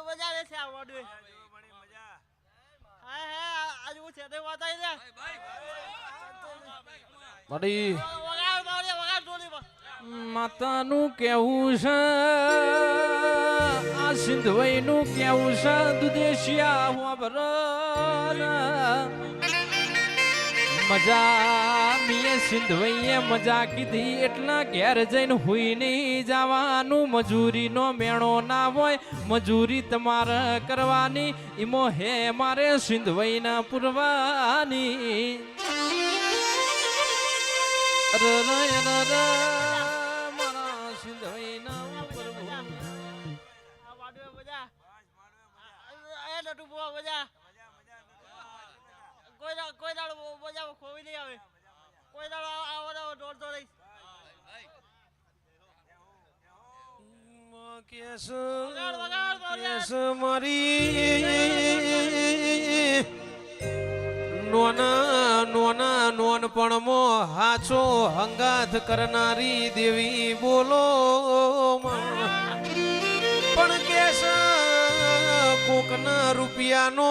મજા રે છે આ વાડવે હા હા આજ હું છે તે વાતાઈ રે મારી વગાડ મારે વગાડ ટોલી માતાનું કેવું છે આ સિંધવઈનું કેવું છે દુદેશિયા હોબર મજા મીએ સિંધવઈએ મજા કીધી એટલા ઘેર જઈને હુઈ નહીં જવાનું મજૂરીનો મેણો ના હોય મજૂરી તમારે કરવાની ઈમો હે મારે સિંધવઈના પુરવાની મારા સિંધવઈના આ વાડવે મજા એ લટુ બુઆ મજા કોઈ દાડો મજા ખોવી નહીં આવે કોઈ દાડો આવવાનો દોડતો રહીશ કેસ મારી નોનપણમાં હાચો હંગાથ કરનારી દેવી બોલો પણ કેસ કોકના રૂપિયાનો